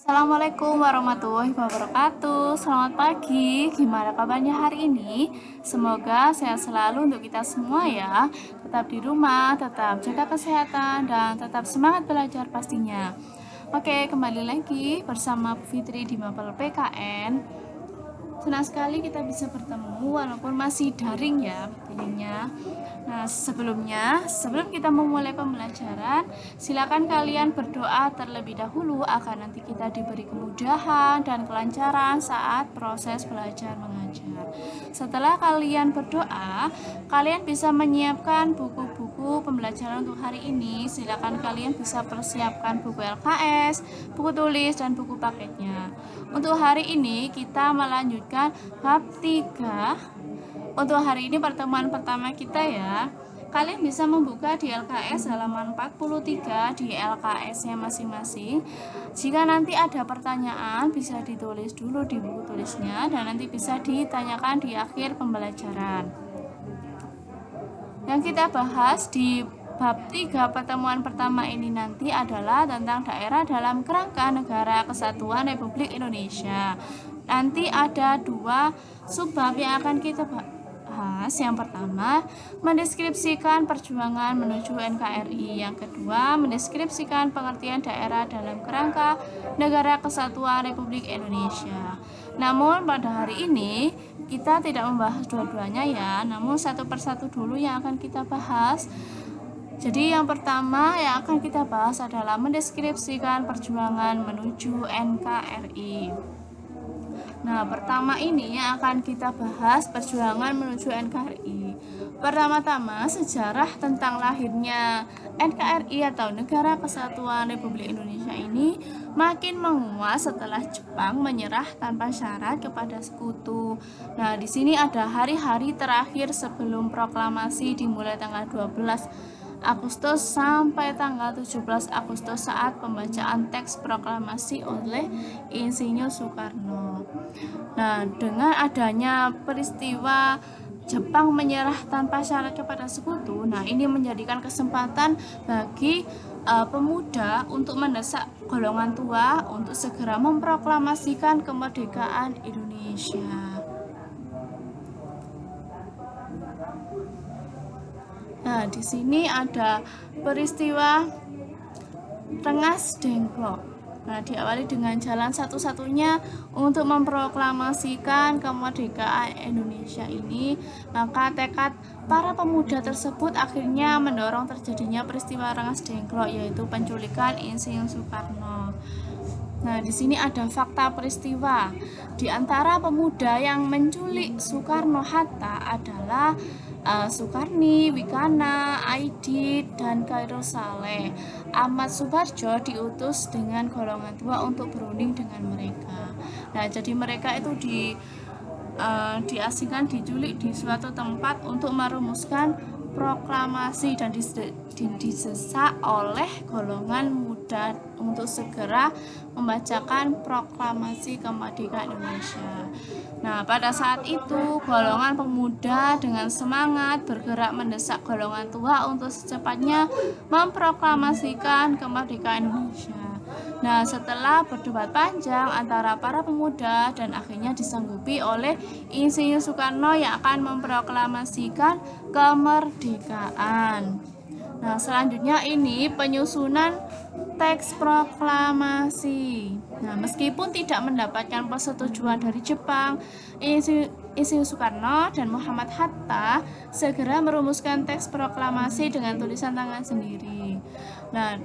Assalamualaikum warahmatullahi wabarakatuh. Selamat pagi, gimana kabarnya hari ini? Semoga sehat selalu untuk kita semua ya. Tetap di rumah, tetap jaga kesehatan, dan tetap semangat belajar pastinya. Oke, kembali lagi bersama Bu Fitri di Mapel PKN. Senang sekali kita bisa bertemu walaupun masih daring ya jadinya. Nah, sebelum kita memulai pembelajaran, silakan kalian berdoa terlebih dahulu agar nanti kita diberi kemudahan dan kelancaran saat proses belajar mengajar. Setelah kalian berdoa, kalian bisa menyiapkan buku-buku pembelajaran untuk hari ini. Silakan kalian bisa persiapkan buku LKS, buku tulis, dan buku paketnya. Untuk hari ini kita melanjutkan bab 3. Untuk hari ini pertemuan pertama kita ya. Kalian bisa membuka di LKS halaman 43 di LKS-nya masing-masing. Jika nanti ada pertanyaan bisa ditulis dulu di buku tulisnya dan nanti bisa ditanyakan di akhir pembelajaran. Yang kita bahas di bab 3 pertemuan pertama ini nanti adalah tentang daerah dalam kerangka Negara Kesatuan Republik Indonesia. Nanti ada 2 subbab yang akan kita bahas. Yang pertama, mendeskripsikan perjuangan menuju NKRI. Yang kedua, mendeskripsikan pengertian daerah dalam kerangka Negara Kesatuan Republik Indonesia. Namun pada hari ini kita tidak membahas dua-duanya ya, namun satu persatu dulu yang akan kita bahas. Jadi yang pertama yang akan kita bahas adalah mendeskripsikan perjuangan menuju NKRI. Nah, pertama ini yang akan kita bahas perjuangan menuju NKRI. Pertama-tama, sejarah tentang lahirnya NKRI atau Negara Kesatuan Republik Indonesia ini makin menguat setelah Jepang menyerah tanpa syarat kepada sekutu. Nah, di sini ada hari-hari terakhir sebelum proklamasi dimulai tanggal 12 Agustus sampai tanggal 17 Agustus saat pembacaan teks proklamasi oleh Insinyur Soekarno. Nah, dengan adanya peristiwa Jepang menyerah tanpa syarat kepada sekutu, nah ini menjadikan kesempatan bagi pemuda untuk mendesak golongan tua untuk segera memproklamasikan kemerdekaan Indonesia. Nah, di sini ada peristiwa Rengas Dengklok. Nah, diawali dengan jalan satu-satunya untuk memproklamasikan kemerdekaan Indonesia ini, maka tekad para pemuda tersebut akhirnya mendorong terjadinya peristiwa Rengas Dengklok, yaitu penculikan Insinyur Soekarno. Nah, di sini ada fakta peristiwa. Di antara pemuda yang menculik Soekarno-Hatta adalah Soekarni, Wikana, Aidit, dan Khairul Saleh. Ahmad Subarjo diutus dengan golongan tua untuk berunding dengan mereka. Nah, jadi mereka itu diasingkan, diculik di suatu tempat untuk merumuskan proklamasi dan disesak oleh golongan muda untuk segera membacakan proklamasi kemerdekaan Indonesia. Nah, pada saat itu golongan pemuda dengan semangat bergerak mendesak golongan tua untuk secepatnya memproklamasikan kemerdekaan Indonesia. Nah, setelah berdebat panjang antara para pemuda dan akhirnya disanggupi oleh Insinyur Soekarno yang akan memproklamasikan kemerdekaan. Nah, selanjutnya ini penyusunan teks proklamasi. Nah, meskipun tidak mendapatkan persetujuan dari Jepang, Insinyur Soekarno dan Muhammad Hatta segera merumuskan teks proklamasi dengan tulisan tangan sendiri. Nah,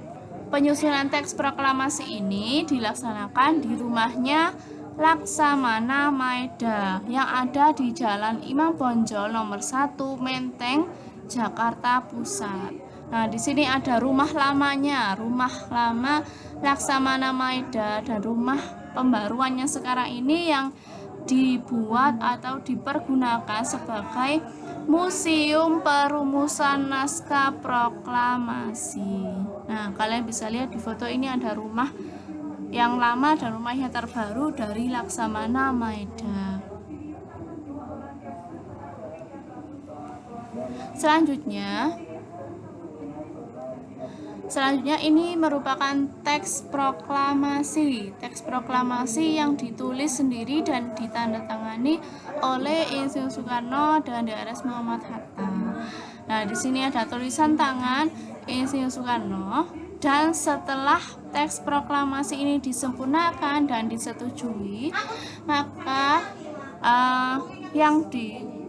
penyusunan teks proklamasi ini dilaksanakan di rumahnya Laksamana Maeda yang ada di Jalan Imam Bonjol nomor 1 Menteng, Jakarta Pusat. Nah, di sini ada rumah lamanya, rumah lama Laksamana Maeda, dan rumah pembaruannya sekarang ini yang dibuat atau dipergunakan sebagai Museum Perumusan Naskah Proklamasi. Nah, kalian bisa lihat di foto ini ada rumah yang lama dan rumah yang terbaru dari Laksamana Maeda. Selanjutnya, Selanjutnya ini merupakan teks proklamasi. Teks proklamasi yang ditulis sendiri dan ditandatangani oleh Insinyur Soekarno dan Drs. Muhammad Hatta. Nah, di sini ada tulisan tangan Insinyur Soekarno, dan setelah teks proklamasi ini disempurnakan dan disetujui, maka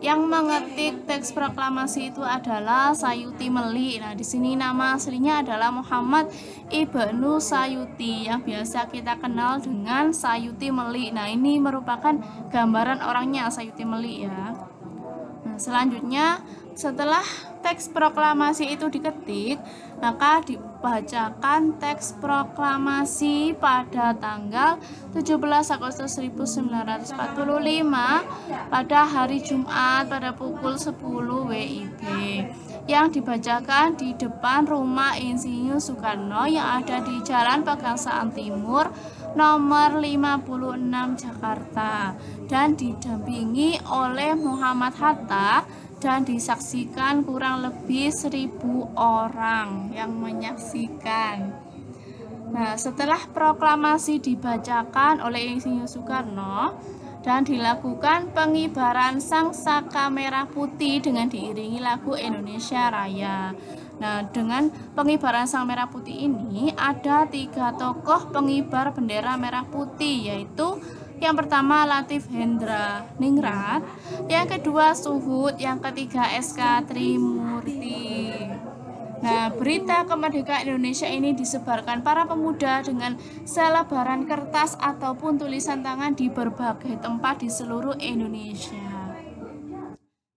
yang mengetik teks proklamasi itu adalah Sayuti Meli. Nah, di sini nama aslinya adalah Muhammad Ibnu Sayuti yang biasa kita kenal dengan Sayuti Meli. Nah, ini merupakan gambaran orangnya Sayuti Meli ya. Nah, selanjutnya setelah teks proklamasi itu diketik, maka dibacakan teks proklamasi pada tanggal 17 Agustus 1945 pada hari Jumat pada pukul 10 WIB, yang dibacakan di depan rumah Insinyur Soekarno yang ada di Jalan Pegangsaan Timur nomor 56 Jakarta, dan didampingi oleh Muhammad Hatta, dan disaksikan kurang lebih 1.000 orang yang menyaksikan. Nah, setelah proklamasi dibacakan oleh Insinyur Soekarno dan dilakukan pengibaran sang saka merah putih dengan diiringi lagu Indonesia Raya. Nah, dengan pengibaran sang merah putih ini ada 3 tokoh pengibar bendera merah putih, yaitu yang pertama Latif Hendra Ningrat, yang kedua Suhud, yang ketiga SK Trimurti. Nah, berita kemerdekaan Indonesia ini disebarkan para pemuda dengan selebaran kertas ataupun tulisan tangan di berbagai tempat di seluruh Indonesia.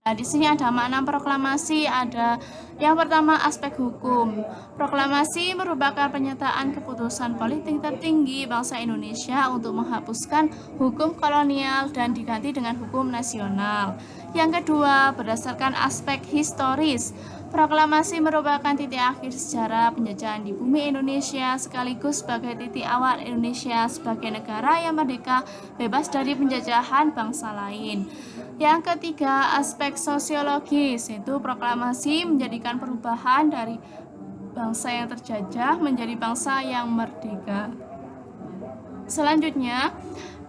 Nah, di sini ada makna proklamasi. Ada yang pertama aspek hukum. Proklamasi merupakan pernyataan keputusan politik tertinggi bangsa Indonesia untuk menghapuskan hukum kolonial dan diganti dengan hukum nasional. Yang kedua, berdasarkan aspek historis. Proklamasi merupakan titik akhir sejarah penjajahan di bumi Indonesia sekaligus sebagai titik awal Indonesia sebagai negara yang merdeka bebas dari penjajahan bangsa lain. Yang ketiga, aspek sosiologis, yaitu proklamasi menjadikan perubahan dari bangsa yang terjajah menjadi bangsa yang merdeka. Selanjutnya,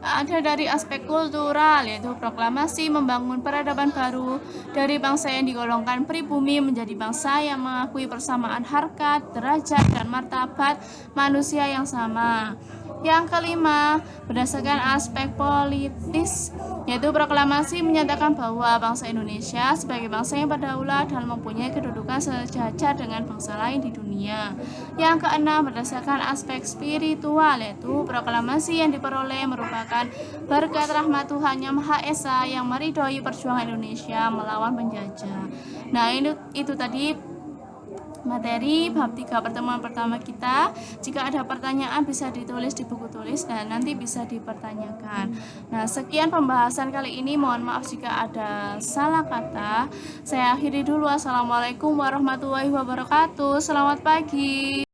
ada dari aspek kultural, yaitu proklamasi membangun peradaban baru dari bangsa yang digolongkan pribumi menjadi bangsa yang mengakui persamaan harkat, derajat, dan martabat manusia yang sama. Yang kelima, berdasarkan aspek politis, yaitu proklamasi menyatakan bahwa bangsa Indonesia sebagai bangsa yang berdaulat dan mempunyai kedudukan sejajar dengan bangsa lain di dunia. Yang keenam, berdasarkan aspek spiritual, yaitu proklamasi yang diperoleh merupakan berkat rahmat Tuhan Yang Maha Esa yang meridhoi perjuangan Indonesia melawan penjajah. Nah, itu tadi materi bab 3 pertemuan pertama kita. Jika ada pertanyaan bisa ditulis di buku tulis dan nanti bisa dipertanyakan. Nah, sekian pembahasan kali ini. Mohon maaf jika ada salah kata. Saya akhiri dulu. Assalamualaikum warahmatullahi wabarakatuh. Selamat pagi.